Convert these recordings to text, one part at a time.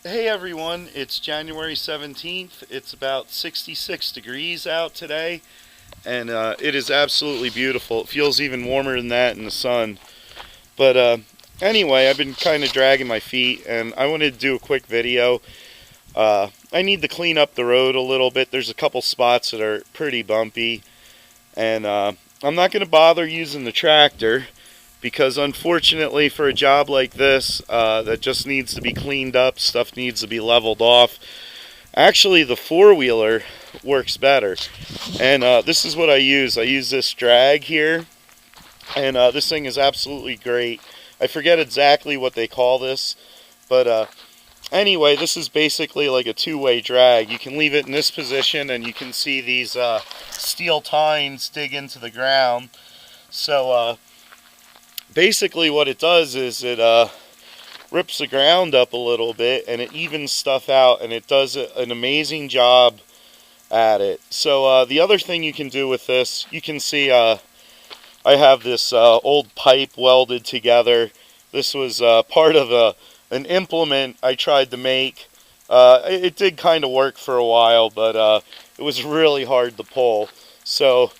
Hey everyone, it's January 17th. It's about 66 degrees out today, and it is absolutely beautiful. It feels even warmer than that in the sun. But anyway, I've been kind of dragging my feet, and I wanted to do a quick video. I need to clean up the road a little bit. There's a couple spots that are pretty bumpy, and I'm not going to bother using the tractor because unfortunately for a job like this that just needs to be cleaned up, stuff needs to be leveled off, actually the four-wheeler works better. And this is what I use. I use this drag here, and this thing is absolutely great. I forget exactly what they call this, but anyway, this is basically like a two-way drag. You can leave it in this position and you can see these steel tines dig into the ground. So basically what it does is it rips the ground up a little bit and it evens stuff out, and it does an amazing job at it. So the other thing you can do with this, you can see I have this old pipe welded together. This was part of an implement I tried to make. It did kind of work for a while, but it was really hard to pull. So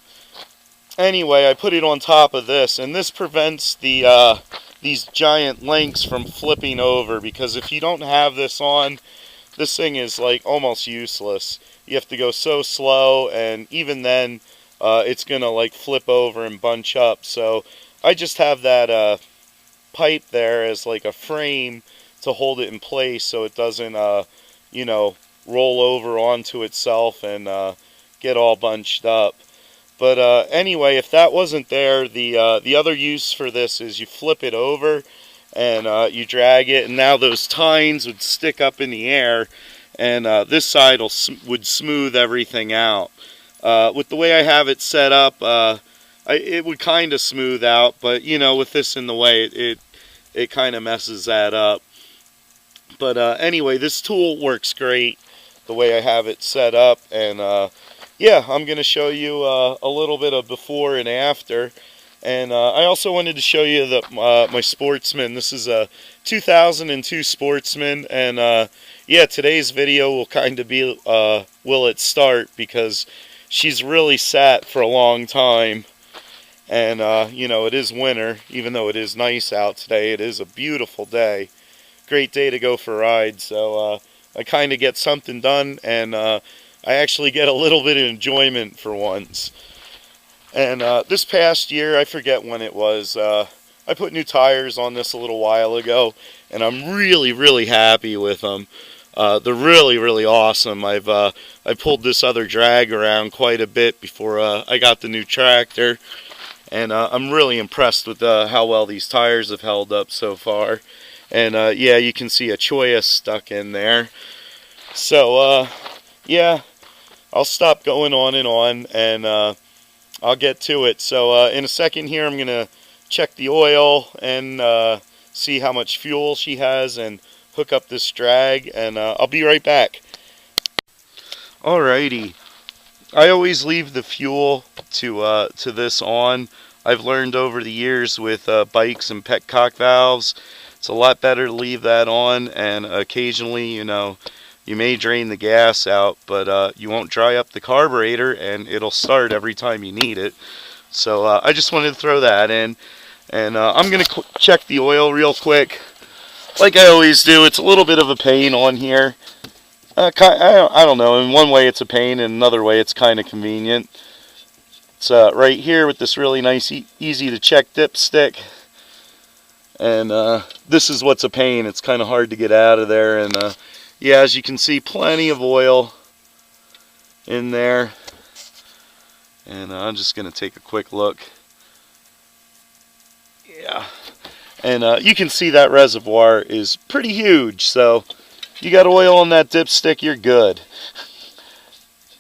anyway, I put it on top of this, and this prevents these giant links from flipping over, because if you don't have this on, this thing is like almost useless. You have to go so slow, and even then it's gonna like flip over and bunch up. So I just have that pipe there as like a frame to hold it in place so it doesn't you know, roll over onto itself and get all bunched up. But anyway, if that wasn't there, the other use for this is you flip it over and you drag it, and now those tines would stick up in the air, and this side would smooth everything out. With the way I have it set up, it would kind of smooth out, but you know, with this in the way, it kind of messes that up. But anyway, this tool works great the way I have it set up, and yeah, I'm going to show you a little bit of before and after. And I also wanted to show you my Sportsman. This is a 2002 Sportsman, and yeah, today's video will kind of be will it start, because she's really sat for a long time. And you know, it is winter, even though it is nice out today. It is a beautiful day. Great day to go for a ride. So I kind of get something done, and I actually get a little bit of enjoyment for once. And this past year, I forget when it was, I put new tires on this a little while ago, and I'm really happy with them. They're really awesome. I pulled this other drag around quite a bit before I got the new tractor, and I'm really impressed with how well these tires have held up so far. And yeah, you can see a choya stuck in there. So yeah, I'll stop going on, and I'll get to it. So in a second here, I'm going to check the oil and see how much fuel she has and hook up this drag, and I'll be right back. Alrighty. I always leave the fuel to this on. I've learned over the years with bikes and petcock valves, it's a lot better to leave that on, and occasionally, you know, you may drain the gas out, but you won't dry up the carburetor, and it'll start every time you need it. So I just wanted to throw that in, and I'm going to check the oil real quick. Like I always do, it's a little bit of a pain on here. I don't know, in one way it's a pain, and another way it's kind of convenient. It's right here with this really nice, easy to check dipstick. And this is what's a pain. It's kind of hard to get out of there, and yeah, as you can see, plenty of oil in there. And I'm just going to take a quick look. Yeah. And you can see that reservoir is pretty huge, so you got oil on that dipstick, you're good.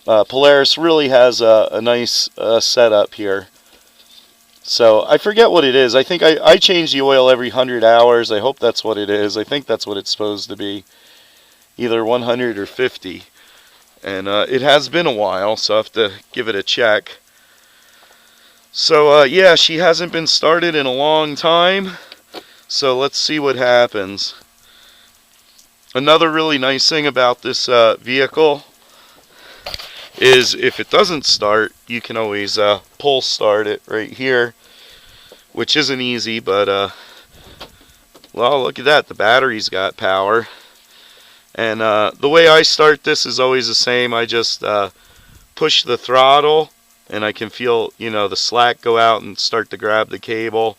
Polaris really has a nice setup here. So I forget what it is. I think I change the oil every 100 hours. I hope that's what it is. I think that's what it's supposed to be. Either 100 or 50. And it has been a while, so I have to give it a check. So yeah, she hasn't been started in a long time. So let's see what happens. Another really nice thing about this vehicle is if it doesn't start, you can always pull start it right here, which isn't easy, but well, look at that, the battery's got power. And the way I start this is always the same. I just push the throttle, and I can feel, you know, the slack go out and start to grab the cable,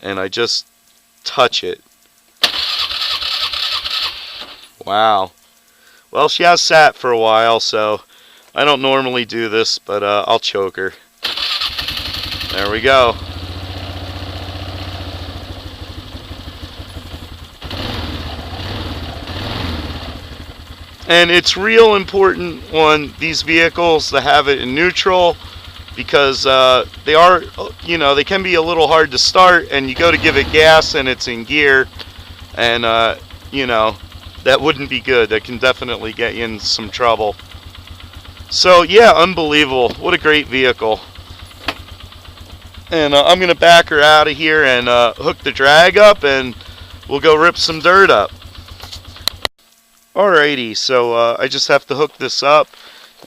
and I just touch it. Wow. Well, she has sat for a while, so I don't normally do this, but I'll choke her. There we go. And it's real important on these vehicles to have it in neutral, because they are, you know, they can be a little hard to start, and you go to give it gas and it's in gear, and you know, that wouldn't be good. That can definitely get you in some trouble. So yeah, unbelievable. What a great vehicle. And I'm going to back her out of here and hook the drag up, and we'll go rip some dirt up. Alrighty, so I just have to hook this up,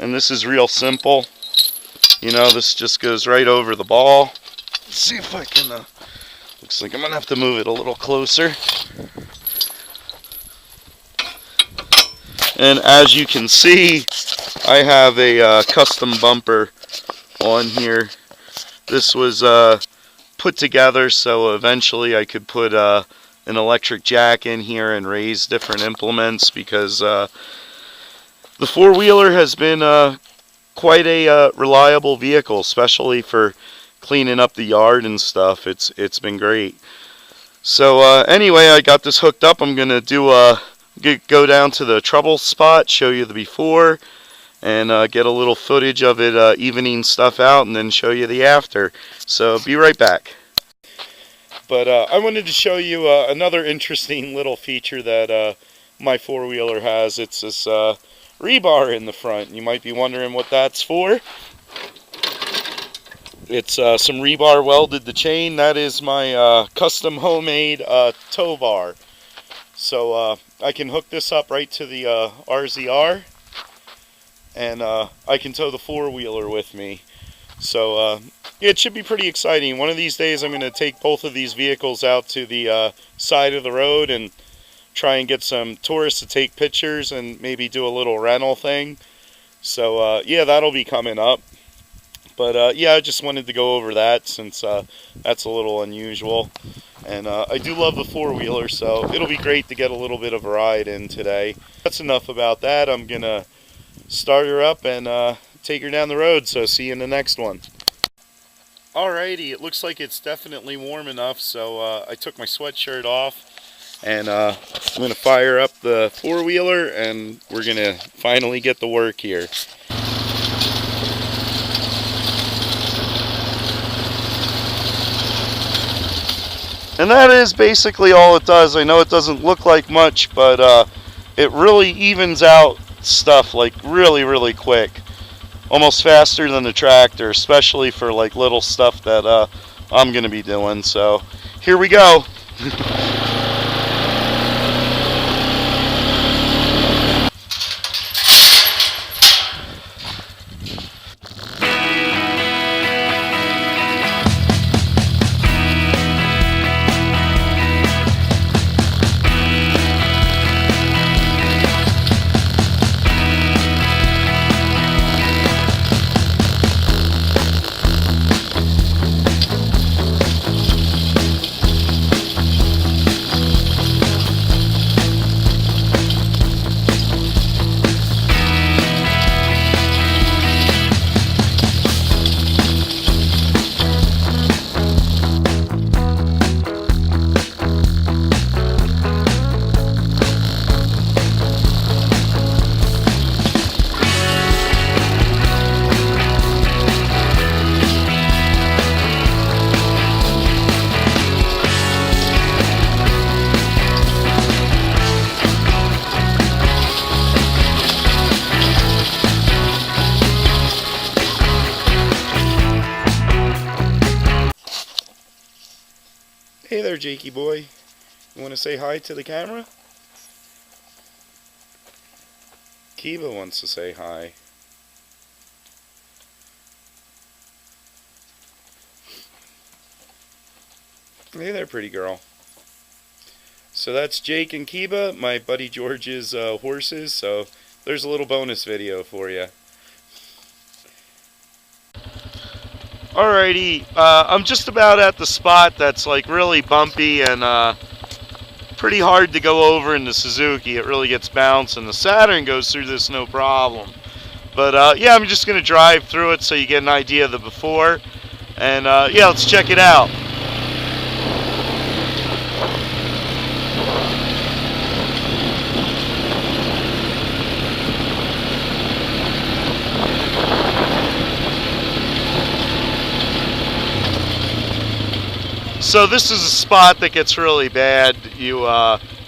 and this is real simple. You know, this just goes right over the ball. Let's see if I can, looks like I'm going to have to move it a little closer. And as you can see, I have a custom bumper on here. This was put together so eventually I could put an electric jack in here and raise different implements, because the four-wheeler has been quite a reliable vehicle, especially for cleaning up the yard and stuff. It's been great. So anyway, I got this hooked up. I'm gonna go down to the trouble spot, show you the before, and get a little footage of it evening stuff out, and then show you the after. So be right back. But I wanted to show you another interesting little feature that my four-wheeler has. It's this rebar in the front. You might be wondering what that's for. It's some rebar welded to chain. That is my custom homemade tow bar. So I can hook this up right to the RZR, and I can tow the four-wheeler with me. So yeah, it should be pretty exciting. One of these days I'm going to take both of these vehicles out to the side of the road and try and get some tourists to take pictures and maybe do a little rental thing. So yeah, that'll be coming up. But yeah, I just wanted to go over that, since that's a little unusual. And I do love the four-wheeler, so it'll be great to get a little bit of a ride in today. That's enough about that. I'm going to start her up and take her down the road, so see you in the next one. Alrighty, it looks like it's definitely warm enough, so I took my sweatshirt off, and I'm going to fire up the four-wheeler, and we're going to finally get to work here. And that is basically all it does. I know it doesn't look like much, but it really evens out stuff like really quick. Almost faster than the tractor, especially for like little stuff that I'm going to be doing. So here we go. Hey there, Jakey boy. You want to say hi to the camera? Kiba wants to say hi. Hey there, pretty girl. So that's Jake and Kiba, my buddy George's horses. So there's a little bonus video for you. Alrighty, I'm just about at the spot that's like really bumpy and pretty hard to go over in the Suzuki. It really gets bounced, and the Saturn goes through this no problem. But yeah, I'm just going to drive through it so you get an idea of the before. And yeah, let's check it out. So this is a spot that gets really bad. You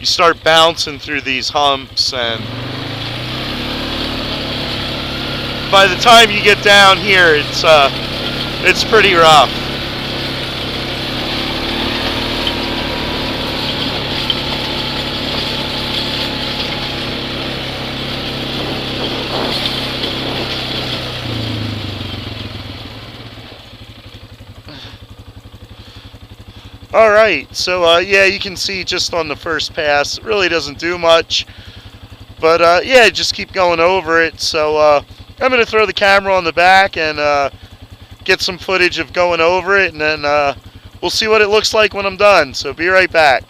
start bouncing through these humps, and by the time you get down here, it's pretty rough. Alright, so yeah, you can see just on the first pass, it really doesn't do much. But yeah, just keep going over it. So I'm going to throw the camera on the back and get some footage of going over it, and then we'll see what it looks like when I'm done. So be right back.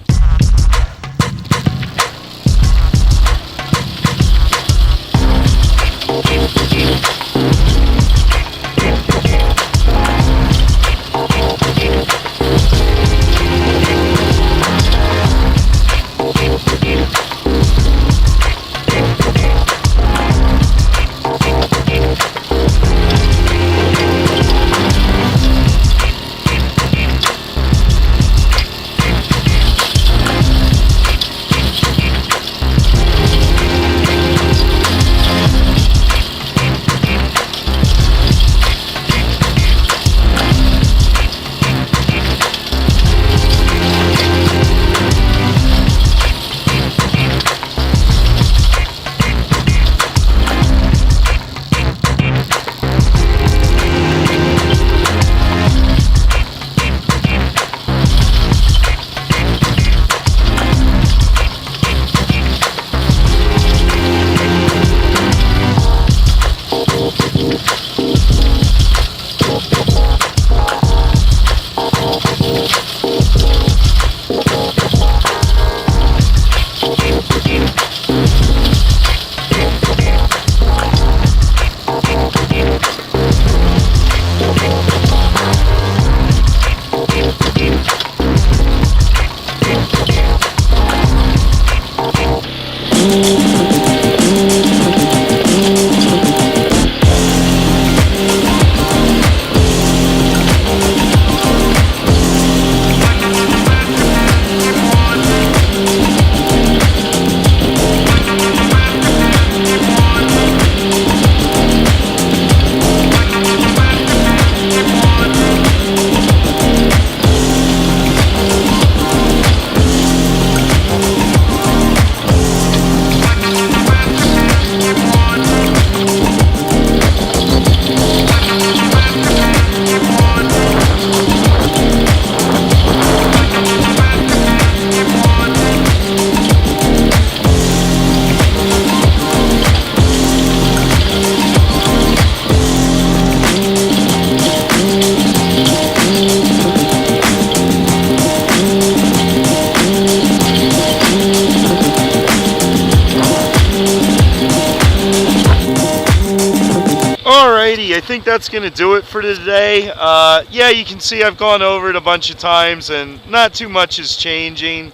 Alrighty, I think that's going to do it for today. Yeah, you can see I've gone over it a bunch of times and not too much is changing.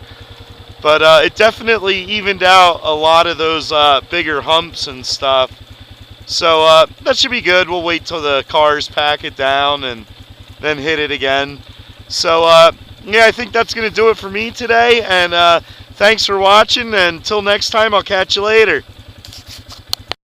But it definitely evened out a lot of those bigger humps and stuff. So that should be good. We'll wait till the cars pack it down and then hit it again. So yeah, I think that's going to do it for me today. And thanks for watching. And until next time, I'll catch you later.